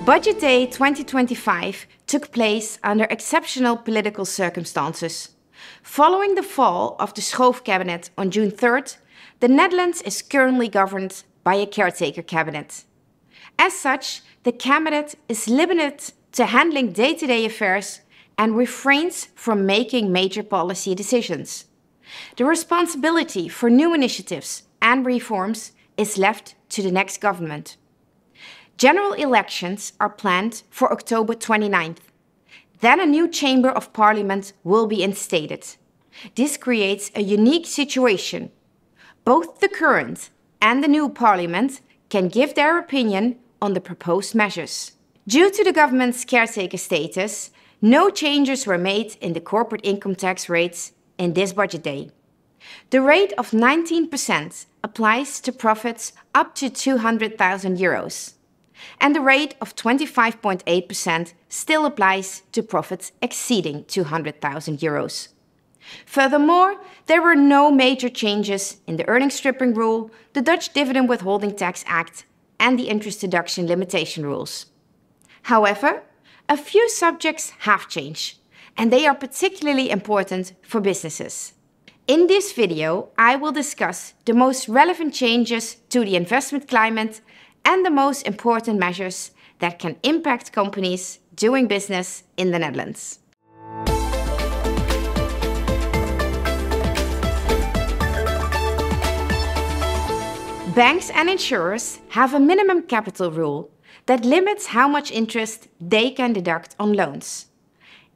Budget Day 2025 took place under exceptional political circumstances. Following the fall of the Schoof cabinet on June 3rd, the Netherlands is currently governed by a caretaker cabinet. As such, the cabinet is limited to handling day-to-day affairs and refrains from making major policy decisions. The responsibility for new initiatives and reforms is left to the next government. General elections are planned for October 29th. Then a new Chamber of Parliament will be instated. This creates a unique situation. Both the current and the new Parliament can give their opinion on the proposed measures. Due to the government's caretaker status, no changes were made in the corporate income tax rates in this budget day. The rate of 19% applies to profits up to €200,000. And the rate of 25.8% still applies to profits exceeding €200,000. Furthermore, there were no major changes in the earnings stripping rule, the Dutch Dividend Withholding Tax Act, and the interest deduction limitation rules. However, a few subjects have changed, and they are particularly important for businesses. In this video, I will discuss the most relevant changes to the investment climate and the most important measures that can impact companies doing business in the Netherlands. Banks and insurers have a minimum capital rule that limits how much interest they can deduct on loans.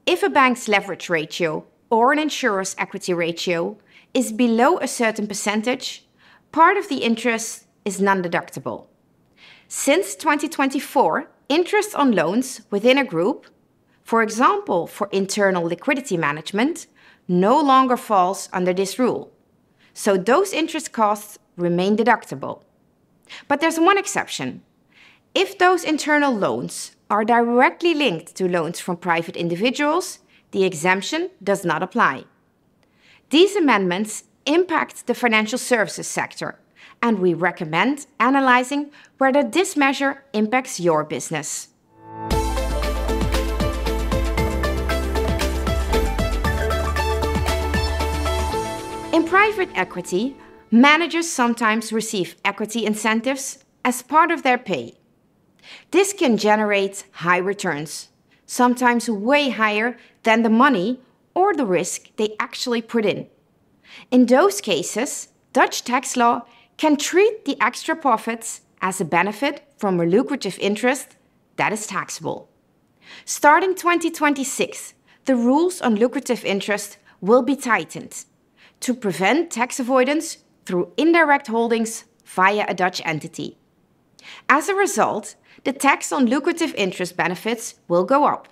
If a bank's leverage ratio or an insurer's equity ratio is below a certain percentage, part of the interest is non-deductible. Since 2024, interest on loans within a group, for example for internal liquidity management, no longer falls under this rule. So those interest costs remain deductible. But there's one exception. If those internal loans are directly linked to loans from private individuals, the exemption does not apply. These amendments impact the financial services sector, and we recommend analyzing whether this measure impacts your business. In private equity, managers sometimes receive equity incentives as part of their pay. This can generate high returns, sometimes way higher than the money or the risk they actually put in. In those cases, Dutch tax law can treat the extra profits as a benefit from a lucrative interest that is taxable. Starting 2026, the rules on lucrative interest will be tightened to prevent tax avoidance through indirect holdings via a Dutch entity. As a result, the tax on lucrative interest benefits will go up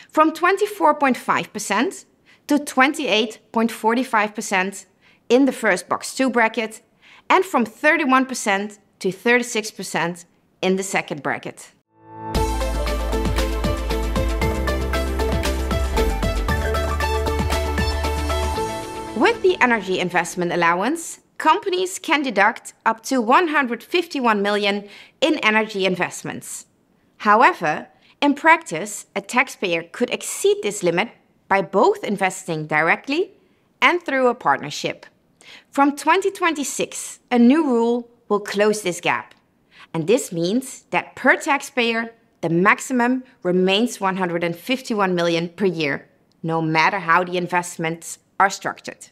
from 24.5% to 28.45% in the first box 2 bracket and from 31% to 36% in the second bracket. With the energy investment allowance, companies can deduct up to 151 million in energy investments. However, in practice, a taxpayer could exceed this limit by both investing directly and through a partnership. From 2026, a new rule will close this gap. And this means that per taxpayer, the maximum remains 151 million per year, no matter how the investments are structured.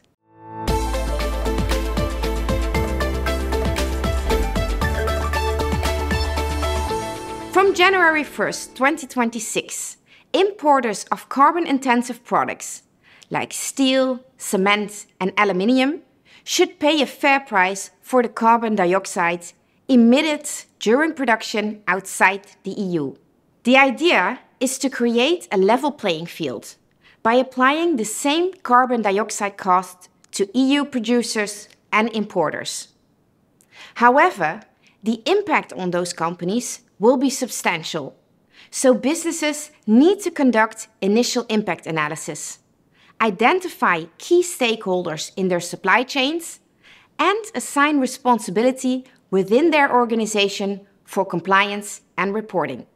From January 1st, 2026, importers of carbon-intensive products like steel, cement and aluminium should pay a fair price for the carbon dioxide emitted during production outside the EU. The idea is to create a level playing field by applying the same carbon dioxide cost to EU producers and importers. However, the impact on those companies will be substantial, so businesses need to conduct initial impact analysis, identify key stakeholders in their supply chains, and assign responsibility within their organization for compliance and reporting.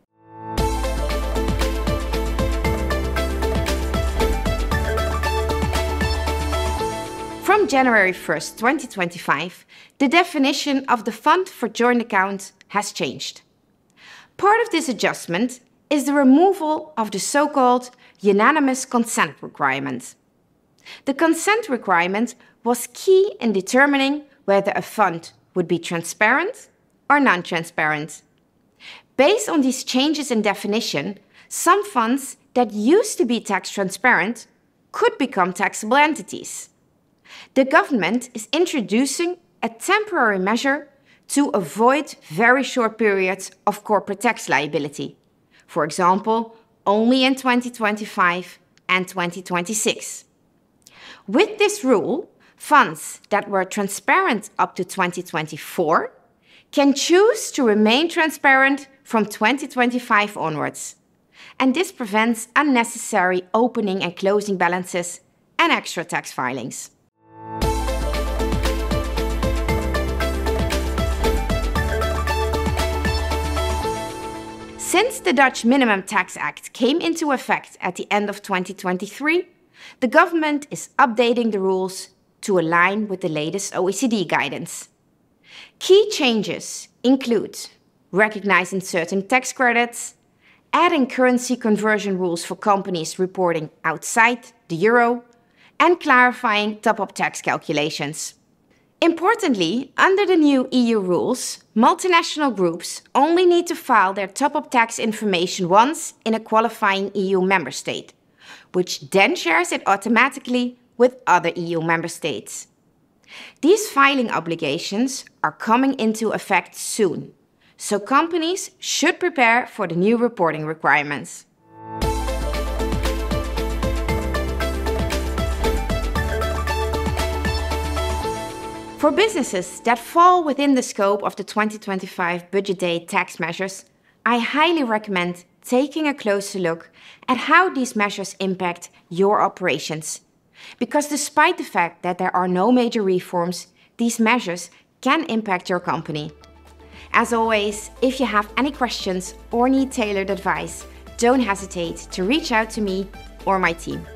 From January 1st, 2025, the definition of the fund for joint account has changed. Part of this adjustment is the removal of the so-called unanimous consent requirement. The consent requirement was key in determining whether a fund would be transparent or non-transparent. Based on these changes in definition, some funds that used to be tax transparent could become taxable entities. The government is introducing a temporary measure to avoid very short periods of corporate tax liability. For example, only in 2025 and 2026. With this rule, funds that were transparent up to 2024 can choose to remain transparent from 2025 onwards. And this prevents unnecessary opening and closing balances and extra tax filings. Since the Dutch Minimum Tax Act came into effect at the end of 2023, the government is updating the rules to align with the latest OECD guidance. Key changes include recognizing certain tax credits, adding currency conversion rules for companies reporting outside the euro, and clarifying top-up tax calculations. Importantly, under the new EU rules, multinational groups only need to file their top-up tax information once in a qualifying EU member state, which then shares it automatically with other EU member states. These filing obligations are coming into effect soon, so companies should prepare for the new reporting requirements. For businesses that fall within the scope of the 2025 budget day tax measures, I highly recommend taking a closer look at how these measures impact your operations. Because despite the fact that there are no major reforms, these measures can impact your company. As always, if you have any questions or need tailored advice, don't hesitate to reach out to me or my team.